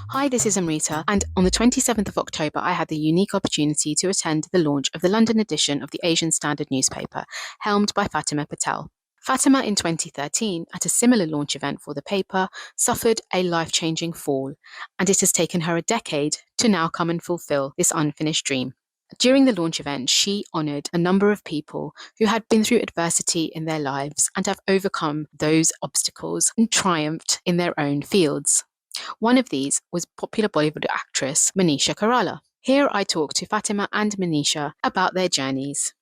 Hi, this is Amrita, and on the 27th of October, I had the unique opportunity to attend the launch of the London edition of the Asian Standard newspaper, helmed by Fatima Patel. Fatima, in 2013, at a similar launch event for the paper, suffered a life-changing fall, and it has taken her a decade to now come and fulfill this unfinished dream. During the launch event, she honoured a number of people who had been through adversity in their lives and have overcome those obstacles and triumphed in their own fields. One of these was popular Bollywood actress Manisha Koirala. Here I talk to Fatima and Manisha about their journeys.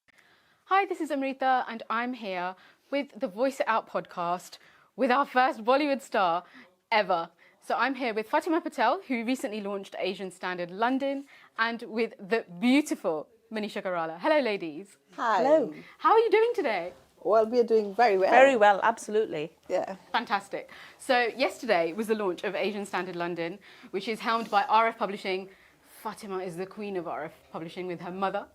Hi, this is Amrita, and I'm here with the Voice It Out podcast with our first Bollywood star ever. So I'm here with Fatima Patel, who recently launched Asian Standard London, and with the beautiful Manisha Koirala. Hello, ladies. Hi. Hello. How are you doing today? Well, we are doing very well. Very well, absolutely. Yeah. Fantastic. So yesterday was the launch of Asian Standard London, which is helmed by RF Publishing. Fatima is the queen of RF Publishing with her mother.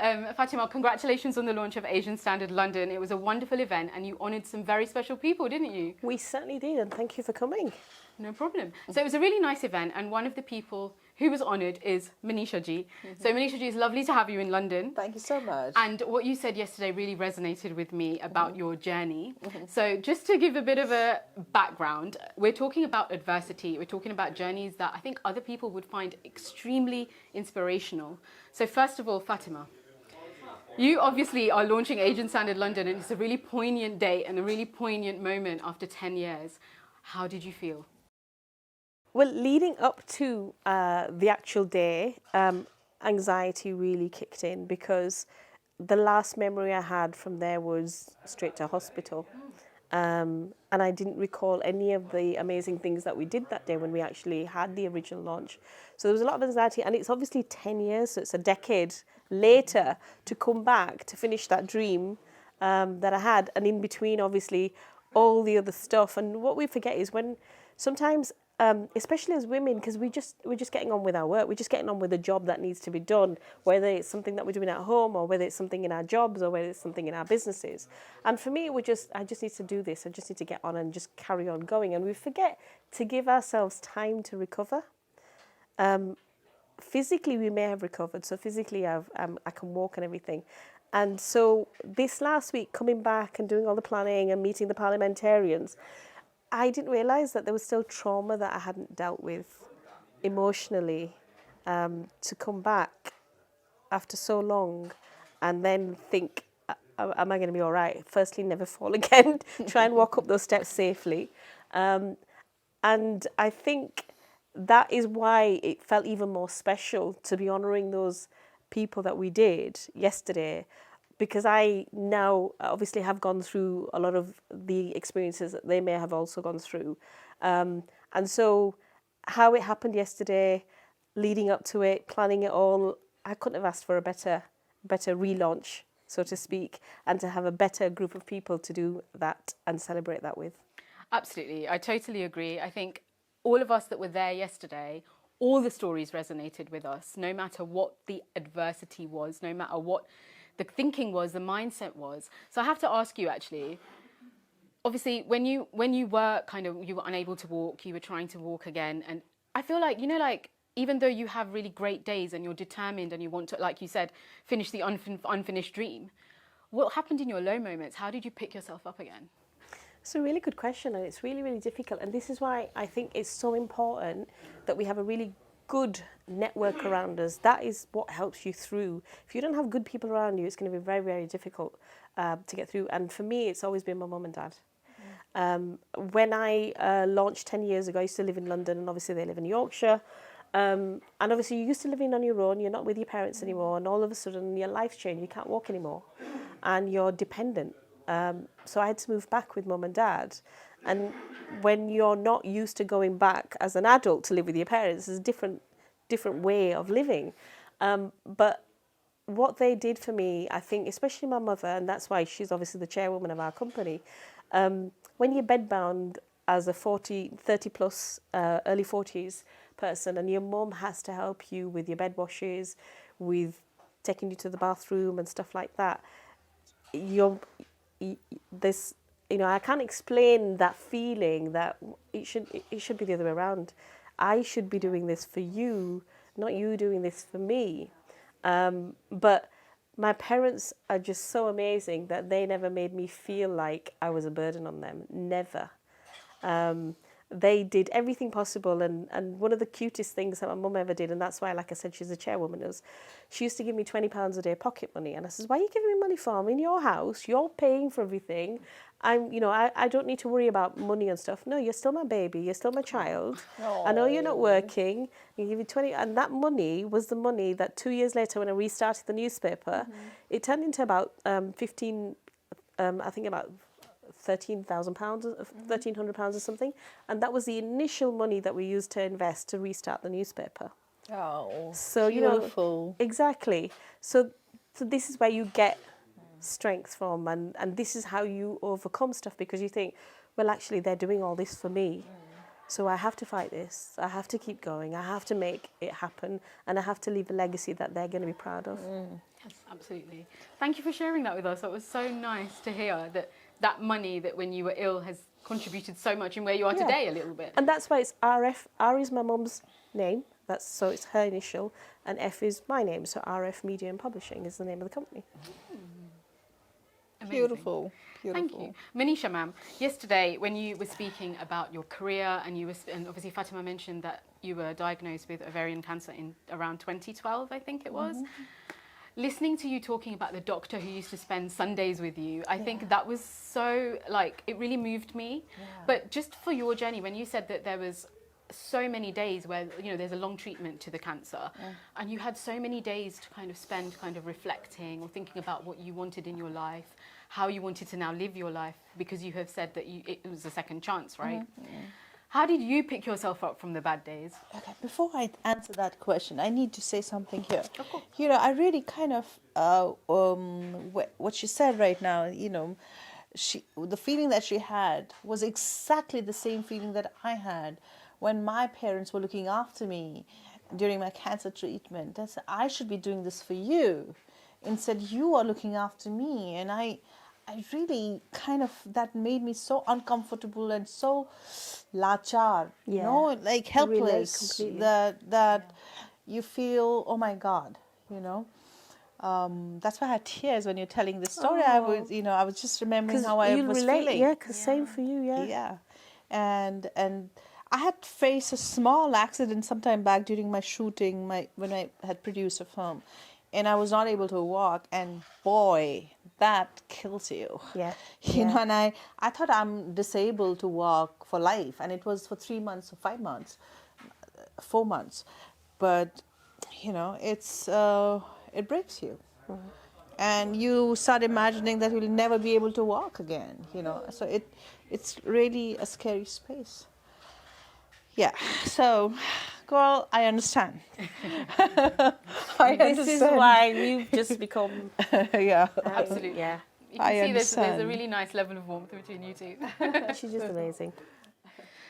Fatima, congratulations on the launch of Asian Standard London. It was a wonderful event and you honoured some very special people, didn't you? We certainly did, and thank you for coming. No problem. So it was a really nice event, and one of the people who was honoured is Manisha ji. So Manisha ji, it's lovely to have you in London. Thank you so much. And what you said yesterday really resonated with me about your journey. So just to give a bit of a background, we're talking about adversity. We're talking about journeys that I think other people would find extremely inspirational. So first of all, Fatima, you obviously are launching Asian Standard London, and it's a really poignant day and a really poignant moment after 10 years. How did you feel? Well, leading up to the actual day, anxiety really kicked in because the last memory I had from there was straight to hospital. And I didn't recall any of the amazing things that we did that day when we actually had the original launch. So there was a lot of anxiety, and it's obviously 10 years, so it's a decade later to come back to finish that dream that I had. And in between, obviously, all the other stuff. And what we forget is when sometimes, especially as women, because we're just getting on with our work, we're just getting on with the job that needs to be done, whether it's something that we're doing at home or whether it's something in our jobs or whether it's something in our businesses. And for me, I just need to do this. I just need to get on and just carry on going. And we forget to give ourselves time to recover. Physically, we may have recovered. So physically, I can walk and everything. And so this last week, coming back and doing all the planning and meeting the parliamentarians, I didn't realise that there was still trauma that I hadn't dealt with emotionally, to come back after so long and then think, am I going to be all right? Firstly, never fall again. Try and walk up those steps safely. And I think that is why it felt even more special to be honouring those people that we did yesterday, because I now obviously have gone through a lot of the experiences that they may have also gone through. And so how it happened yesterday, leading up to it, planning it all, I couldn't have asked for a better relaunch, so to speak, and to have a better group of people to do that and celebrate that with. Absolutely. I totally agree. I think all of us that were there yesterday, all the stories resonated with us, no matter what the adversity was, no matter what the thinking was, the mindset was. So I have to ask you, actually, obviously, when you were you were unable to walk, you were trying to walk again. And I feel like, even though you have really great days and you're determined and you want to, like you said, finish the unfinished dream, what happened in your low moments? How did you pick yourself up again? It's a really good question, and it's really, really difficult. And this is why I think it's so important that we have a really good network around us. That is what helps you through. If you don't have good people around you, it's going to be very, very difficult to get through. And for me, it's always been my mum and dad. When I launched 10 years ago, I used to live in London, and obviously they live in Yorkshire. And obviously you're used to living on your own, you're not with your parents anymore, and all of a sudden your life's changed, you can't walk anymore, and you're dependent. So I had to move back with mum and dad. And when you're not used to going back as an adult to live with your parents, it's a different way of living. But what they did for me, I think, especially my mother, and that's why she's obviously the chairwoman of our company, when you're bedbound as a 30 plus, early 40s person, and your mum has to help you with your bed washes, with taking you to the bathroom and stuff like that. You're this, I can't explain that feeling that it should be the other way around. I should be doing this for you, not you doing this for me. But my parents are just so amazing that they never made me feel like I was a burden on them. Never. They did everything possible, and one of the cutest things that my mum ever did, and that's why, like I said, she's a chairwoman, was she used to give me £20 a day pocket money, and I says, why are you giving me money for? I'm in your house, you're paying for everything. I don't need to worry about money and stuff. No, you're still my baby, you're still my child. I know you're not working. You give you 20, and that money was the money that 2 years later, when I restarted the newspaper, it turned into about 15, I think about £13,000, £1,300 or something, and that was the initial money that we used to invest to restart the newspaper. Oh, So beautiful. Exactly. So this is where you get strength from, and this is how you overcome stuff, because you think, well, actually, they're doing all this for me. So I have to fight this. I have to keep going. I have to make it happen, and I have to leave a legacy that they're going to be proud of. Yes, absolutely. Thank you for sharing that with us. It was so nice to hear that money that when you were ill has contributed so much in where you are today a little bit. And that's why it's RF. R is my mum's name. So it's her initial, and F is my name. So RF Media and Publishing is the name of the company. Amazing. Beautiful. Thank you. Manisha, ma'am, yesterday when you were speaking about your career, and obviously Fatima mentioned that you were diagnosed with ovarian cancer in around 2012, I think it was. Listening to you talking about the doctor who used to spend Sundays with you, I think that was so, it really moved me. But just for your journey, when you said that there was so many days where, there's a long treatment to the cancer, and you had so many days to kind of spend reflecting or thinking about what you wanted in your life, how you wanted to now live your life, because you have said that it was a second chance, right? How did you pick yourself up from the bad days? Okay, before I answer that question, I need to say something here. I really kind of, what she said right now, the feeling that she had was exactly the same feeling that I had when my parents were looking after me during my cancer treatment. They said, I should be doing this for you. Instead, you are looking after me. And I really kind of, that made me so uncomfortable and so lachar, helpless, that you feel, oh my God, that's why I had tears when you're telling this story. I was just remembering how I was feeling. Yeah, because same for you, Yeah. And I had faced a small accident sometime back during my shooting, when I had produced a film, and I was not able to walk, and boy, that kills you. And I thought I'm disabled to walk for life, and it was for 3 months or 5 months, 4 months, but it breaks you. And you start imagining that you'll never be able to walk again, so it's really a scary space. Yeah, so, girl, I understand. This is why we've just become... Absolutely. Yeah. You can see there's a really nice level of warmth between you two. She's just amazing.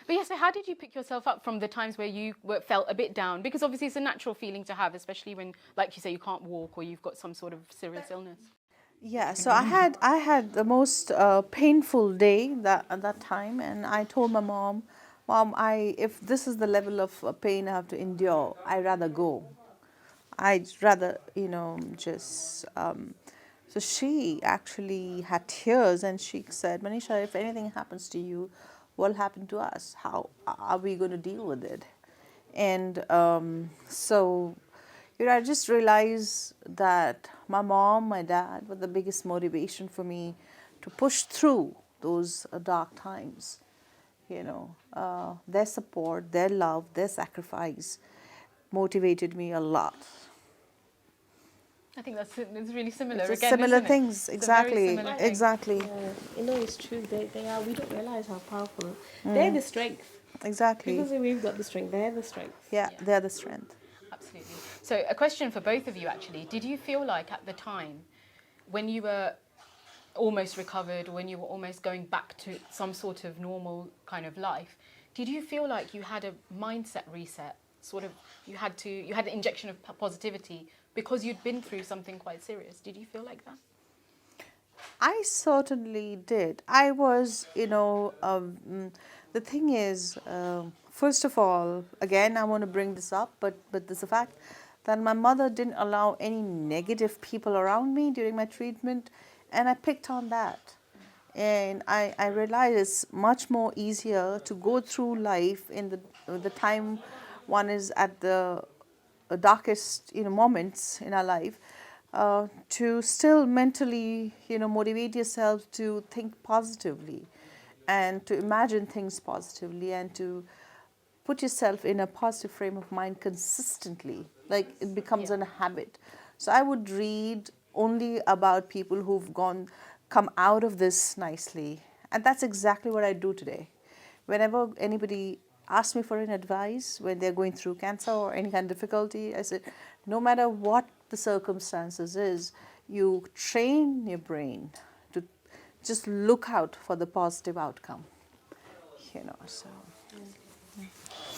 But yes, so how did you pick yourself up from the times where you felt a bit down? Because obviously it's a natural feeling to have, especially when, like you say, you can't walk or you've got some sort of serious illness. Yeah, so I had the most painful day at that time, and I told my mom, if this is the level of pain I have to endure, I'd rather go. I'd rather, just... So she actually had tears, and she said, Manisha, if anything happens to you, what will happen to us? How are we going to deal with it? And so, I just realized that my mom, my dad were the biggest motivation for me to push through those dark times. Their support, their love, their sacrifice motivated me a lot. I think that's really similar. It's again, similar isn't it? things, exactly, exactly. It's true. They are. We don't realize how powerful they're. The strength. Exactly. People say we've got the strength. They're the strength. Yeah, they're the strength. Absolutely. So a question for both of you, actually. Did you feel like at the time, when you were almost recovered, or when you were almost going back to some sort of normal kind of life, did you feel like you had a mindset reset? Sort of, you had an injection of positivity because you'd been through something quite serious. Did you feel like that? I certainly did. I was, the thing is, first of all, again, I want to bring this up, but there's a fact that my mother didn't allow any negative people around me during my treatment, and I picked on that. And I realized it's much more easier to go through life in the time one is at the darkest moments in our life, to still mentally motivate yourself to think positively and to imagine things positively and to put yourself in a positive frame of mind consistently, like it becomes a habit. So I would read only about people who've come out of this nicely, and that's exactly what I do today. Whenever anybody asks me for an advice when they're going through cancer or any kind of difficulty, I said, no matter what the circumstances is, you train your brain to just look out for the positive outcome. So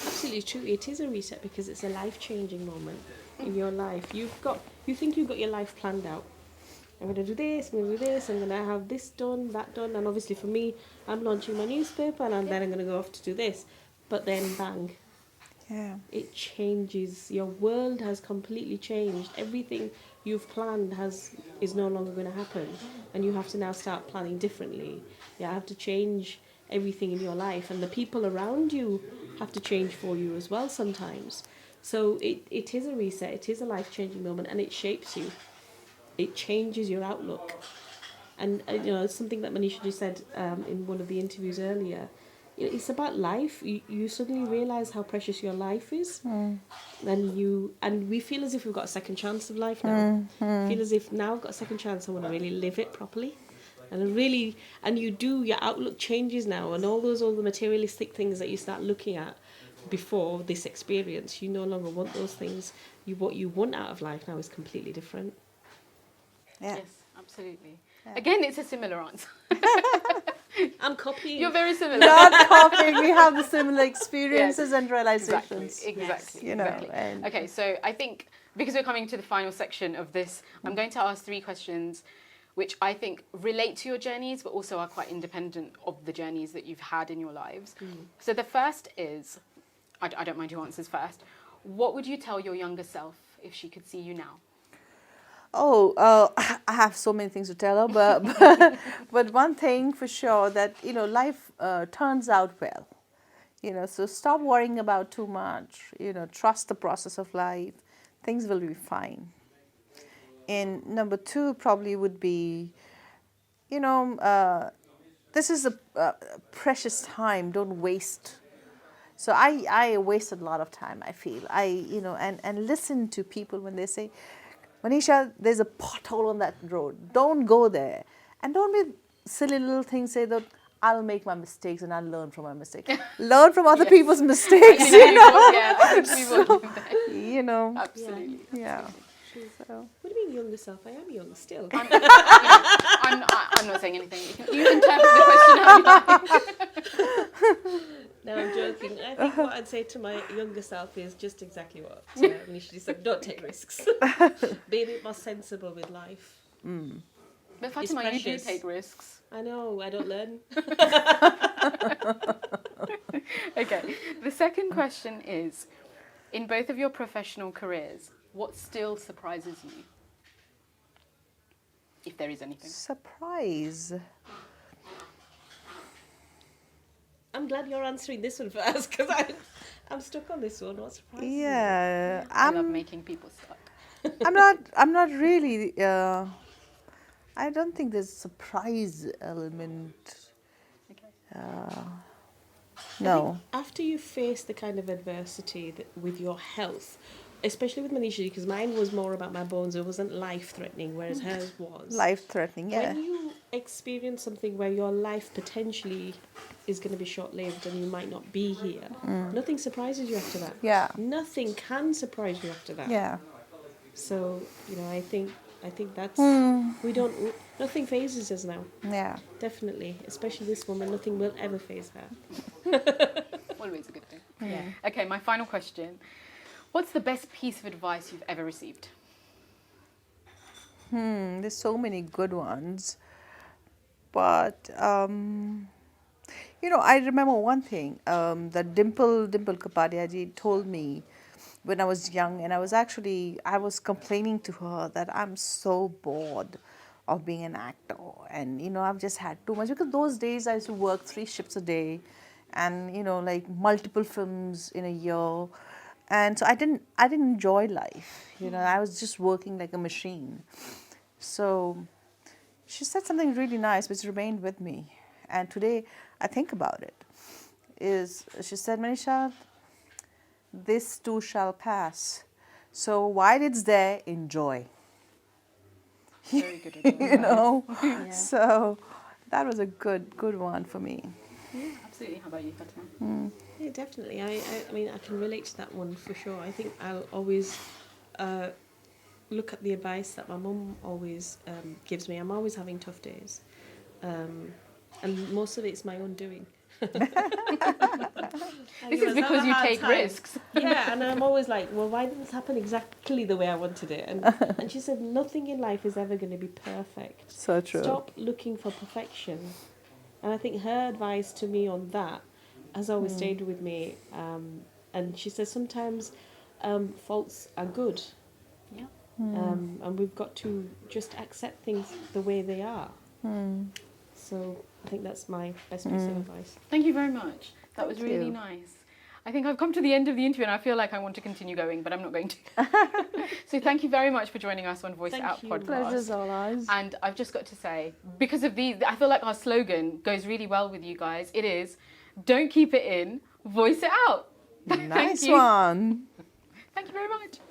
Absolutely true. It is a reset because it's a life-changing moment in your life. You think you've got your life planned out. I'm going to do this, I'm going to do this, I'm going to have this done, that done. And obviously for me, I'm launching my newspaper and then I'm going to go off to do this. But then bang, it changes. Your world has completely changed. Everything you've planned is no longer going to happen. And you have to now start planning differently. You have to change everything in your life. And the people around you have to change for you as well sometimes. So it is a reset. It is a life-changing moment and it shapes you. It changes your outlook. And it's something that Manisha just said in one of the interviews earlier. It's about life. You suddenly realise how precious your life is. And we feel as if we've got a second chance of life now. Feel as if now I've got a second chance, I want to really live it properly. And your outlook changes now, and all the materialistic things that you start looking at before this experience, you no longer want those things. What you want out of life now is completely different. yeah. Yes, absolutely. Again, it's a similar answer. I'm copying. You're very similar. Not copying, we have the similar experiences and realizations. Exactly. And Okay, so I think because we're coming to the final section of this, I'm going to ask 3 questions which I think relate to your journeys but also are quite independent of the journeys that you've had in your lives. So the first is, I don't mind who answers first, what would you tell your younger self if she could see you now? I have so many things to tell her, but one thing for sure that life turns out well. So stop worrying about too much. Trust the process of life. Things will be fine. And number 2 probably would be, this is a precious time. Don't waste. So I wasted a lot of time. I feel and listen to people when they say, Manisha, there's a pothole on that road. Don't go there. And don't be silly little things, say that I'll make my mistakes and I'll learn from my mistakes. Learn from other people's mistakes. I think we will do that. Absolutely. Yeah. So. What do you mean younger self? I am young still. I'm not saying anything. You can interpret the question how you like. No, I'm joking. I think what I'd say to my younger self is just exactly what Manisha just said. Don't take risks. Be a bit more sensible with life. But Fatima, you do take risks. I know, I don't learn. Okay, the second question is, in both of your professional careers, what still surprises you? If there is anything. Surprise. I'm glad you're answering this one first because I'm stuck on this one. What surprises you? Yeah. I love making people stuck. I'm not really, I don't think there's a surprise element. Okay. No. After you face the kind of adversity with your health, especially with Manisha, because mine was more about my bones, it wasn't life-threatening, whereas hers was. Life-threatening, yeah. When you experience something where your life potentially is going to be short-lived and you might not be here, nothing surprises you after that. Yeah. Nothing can surprise you after that. Yeah. So, I think that's, nothing phases us now. Yeah. Definitely. Especially this woman, nothing will ever phase her. Always a good thing. Yeah. Okay, my final question. What's the best piece of advice you've ever received? There's so many good ones. But I remember one thing that Dimple Kapadia ji told me when I was young, and I was complaining to her that I'm so bored of being an actor, and I've just had too much, because those days I used to work 3 shifts a day, and like multiple films in a year, and so I didn't enjoy life. I was just working like a machine. So she said something really nice which remained with me, and today I think about it. She said, Manisha, this too shall pass. So while it's there, enjoy. Very good advice. So that was a good one for me. Absolutely. How about you, Fatima? Yeah, definitely. I mean, I can relate to that one for sure. I think I'll always look at the advice that my mum always gives me. I'm always having tough days, and most of it's my own doing. This is because you take risks. Yeah, and I'm always like, well, why did this happen exactly the way I wanted it? And she said, nothing in life is ever going to be perfect. So true. Stop looking for perfection. And I think her advice to me on that has always stayed with me. And she says sometimes faults are good. Yeah. And we've got to just accept things the way they are. So I think that's my best piece of advice. Thank you very much. That was Thank really you. nice. I think I've come to the end of the interview and I feel like I want to continue going, but I'm not going to. So thank you very much for joining us on Voice It Out podcast. Pleasure's all ours. And I've just got to say, because of these, I feel like our slogan goes really well with you guys. It is, don't keep it in, voice it out. Nice you. one. Thank you very much.